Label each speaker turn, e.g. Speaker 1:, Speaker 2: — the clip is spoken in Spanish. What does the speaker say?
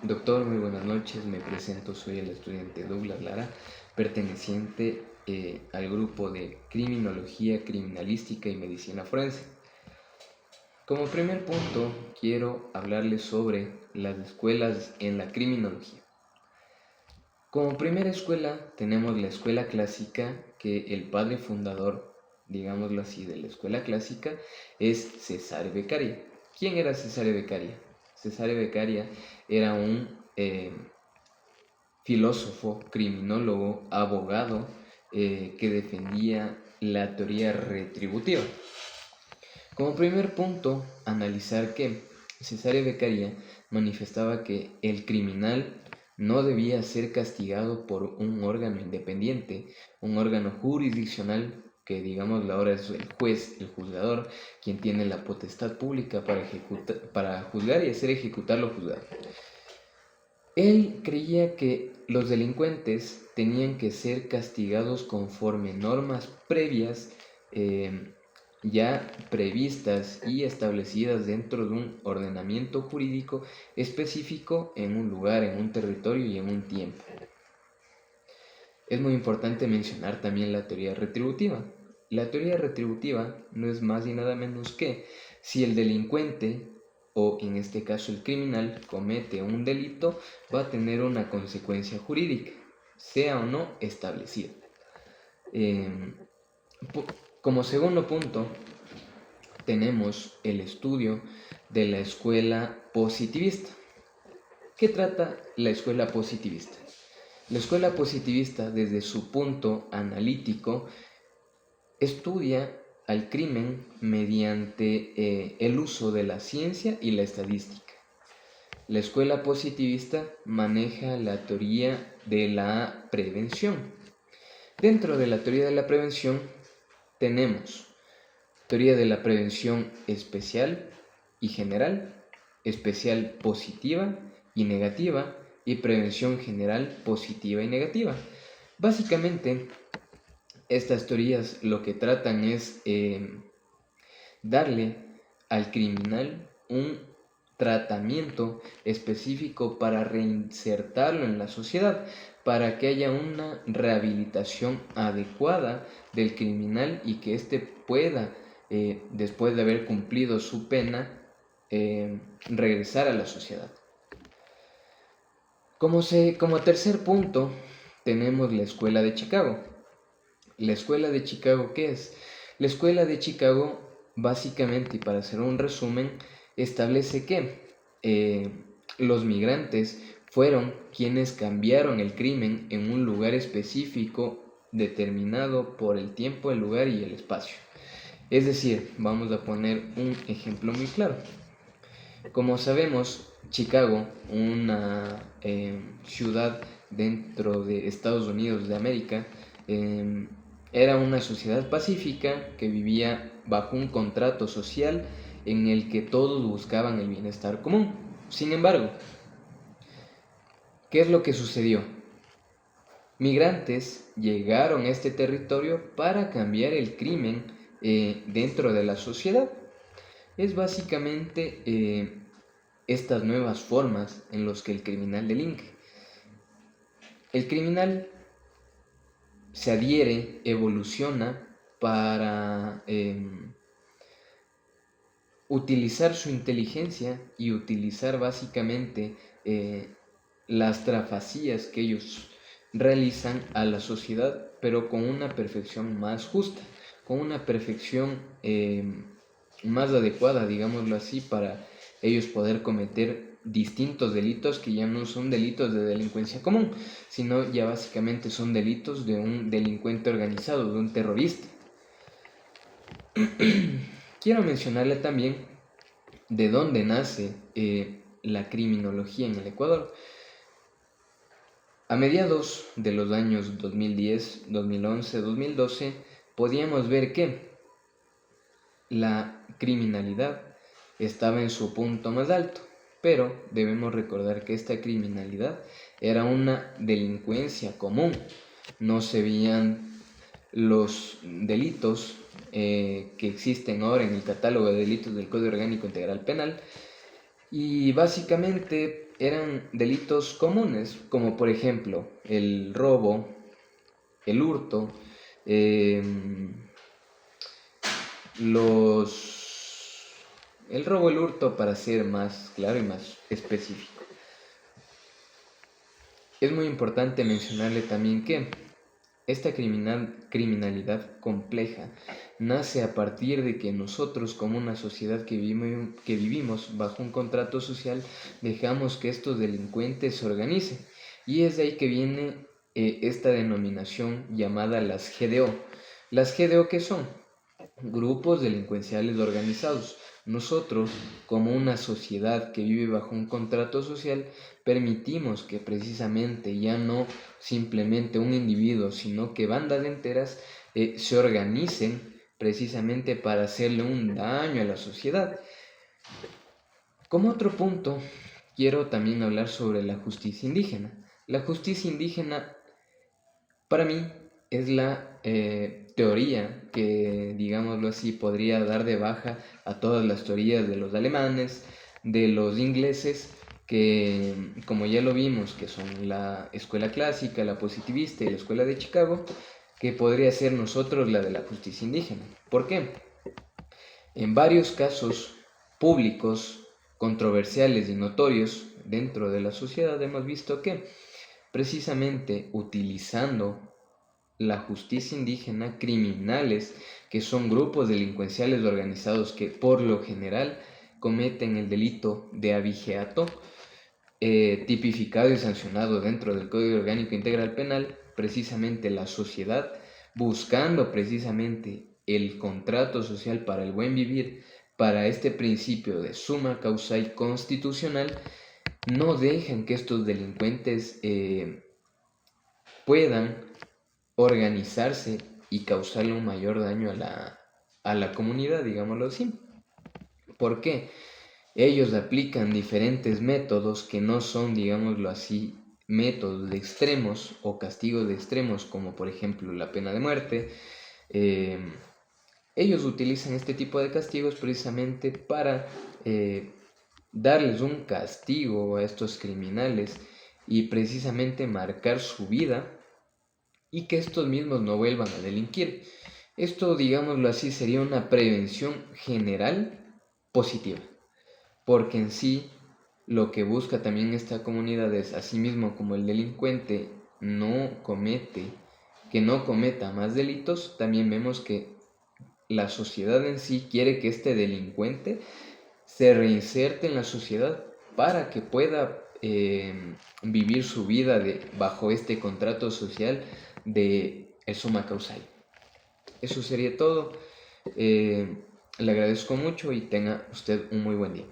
Speaker 1: Doctor, muy buenas noches, me presento, soy el estudiante Douglas Lara, perteneciente al grupo de Criminología, Criminalística y Medicina Forense. Como primer punto, quiero hablarles sobre las escuelas en la criminología. Como primera escuela tenemos la escuela clásica, que el padre fundador, digámoslo así, de la escuela clásica es Cesare Beccaria. ¿Quién era Cesare Beccaria? Cesare Beccaria era un filósofo, criminólogo, abogado que defendía la teoría retributiva. Como primer punto, analizar que Cesare Beccaria manifestaba que el criminal no debía ser castigado por un órgano independiente, un órgano jurisdiccional que, digamos, ahora es el juez, el juzgador, quien tiene la potestad pública para juzgar y hacer ejecutar lo juzgado. Él creía que los delincuentes tenían que ser castigados conforme normas previas ya previstas y establecidas dentro de un ordenamiento jurídico específico en un lugar, en un territorio y en un tiempo. Es muy importante mencionar también la teoría retributiva. La teoría retributiva no es más y nada menos que si el delincuente, o en este caso el criminal, comete un delito, va a tener una consecuencia jurídica, sea o no establecida. Como segundo punto, tenemos el estudio de la escuela positivista. ¿Qué trata la escuela positivista? La escuela positivista, desde su punto analítico, estudia al crimen mediante el uso de la ciencia y la estadística. La escuela positivista maneja la teoría de la prevención. Dentro de la teoría de la prevención tenemos teoría de la prevención especial y general, especial positiva y negativa, y prevención general positiva y negativa. Básicamente, estas teorías lo que tratan es darle al criminal un tratamiento específico para reinsertarlo en la sociedad, para que haya una rehabilitación adecuada del criminal y que éste pueda, después de haber cumplido su pena, regresar a la sociedad. Como tercer punto, tenemos la Escuela de Chicago. ¿La Escuela de Chicago qué es? La Escuela de Chicago, básicamente, y para hacer un resumen, establece que los migrantes fueron quienes cambiaron el crimen en un lugar específico determinado por el tiempo, el lugar y el espacio. Es decir, vamos a poner un ejemplo muy claro. Como sabemos, Chicago, una ciudad dentro de Estados Unidos de América, era una sociedad pacífica que vivía bajo un contrato social en el que todos buscaban el bienestar común. Sin embargo, ¿qué es lo que sucedió? Migrantes llegaron a este territorio para cambiar el crimen dentro de la sociedad. Es básicamente estas nuevas formas en las que el criminal delinque. El criminal se adhiere, evoluciona para utilizar su inteligencia y utilizar básicamente las trafacías que ellos realizan a la sociedad, pero con una perfección más justa, con una perfección más adecuada, digámoslo así, para ellos poder cometer distintos delitos que ya no son delitos de delincuencia común, sino ya básicamente son delitos de un delincuente organizado, de un terrorista. Quiero mencionarle también de dónde nace la criminología en el Ecuador. A mediados de los años 2010, 2011, 2012, podíamos ver que la criminalidad estaba en su punto más alto, pero debemos recordar que esta criminalidad era una delincuencia común. No se veían los delitos que existen ahora en el catálogo de delitos del Código Orgánico Integral Penal, Y básicamente eran delitos comunes, como por ejemplo el robo, el hurto, em, los... el robo, el hurto, para ser más claro y más específico. Es muy importante mencionarle también que esta criminalidad compleja nace a partir de que nosotros, como una sociedad que vivimos bajo un contrato social, dejamos que estos delincuentes se organicen. Y es de ahí que viene esta denominación llamada las GDO. Las GDO, ¿qué son? Grupos delincuenciales organizados. Nosotros, como una sociedad que vive bajo un contrato social, permitimos que precisamente ya no simplemente un individuo, sino que bandas enteras se organicen precisamente para hacerle un daño a la sociedad. Como otro punto, quiero también hablar sobre la justicia indígena. La justicia indígena, para mí, es la teoría que, digámoslo así, podría dar de baja a todas las teorías de los alemanes, de los ingleses, que, como ya lo vimos, que son la escuela clásica, la positivista y la escuela de Chicago, que podría ser nosotros la de la justicia indígena. ¿Por qué? En varios casos públicos, controversiales y notorios dentro de la sociedad hemos visto que precisamente utilizando la justicia indígena, criminales, que son grupos delincuenciales organizados que por lo general cometen el delito de abigeato, tipificado y sancionado dentro del Código Orgánico Integral Penal, precisamente la sociedad, buscando precisamente el contrato social para el buen vivir, para este principio de summa causa constitucional, no dejan que estos delincuentes puedan organizarse y causarle un mayor daño a la comunidad, digámoslo así. ¿Por qué? Ellos aplican diferentes métodos que no son, digámoslo así, métodos de extremos o castigos de extremos, como por ejemplo la pena de muerte. Ellos utilizan este tipo de castigos precisamente para darles un castigo a estos criminales y precisamente marcar su vida y que estos mismos no vuelvan a delinquir. Esto, digámoslo así, sería una prevención general positiva, porque en sí lo que busca también esta comunidad es, asimismo como el delincuente que no cometa más delitos, también vemos que la sociedad en sí quiere que este delincuente se reinserte en la sociedad para que pueda vivir su vida bajo este contrato social de el summa causal. Eso sería todo. Le agradezco mucho y tenga usted un muy buen día.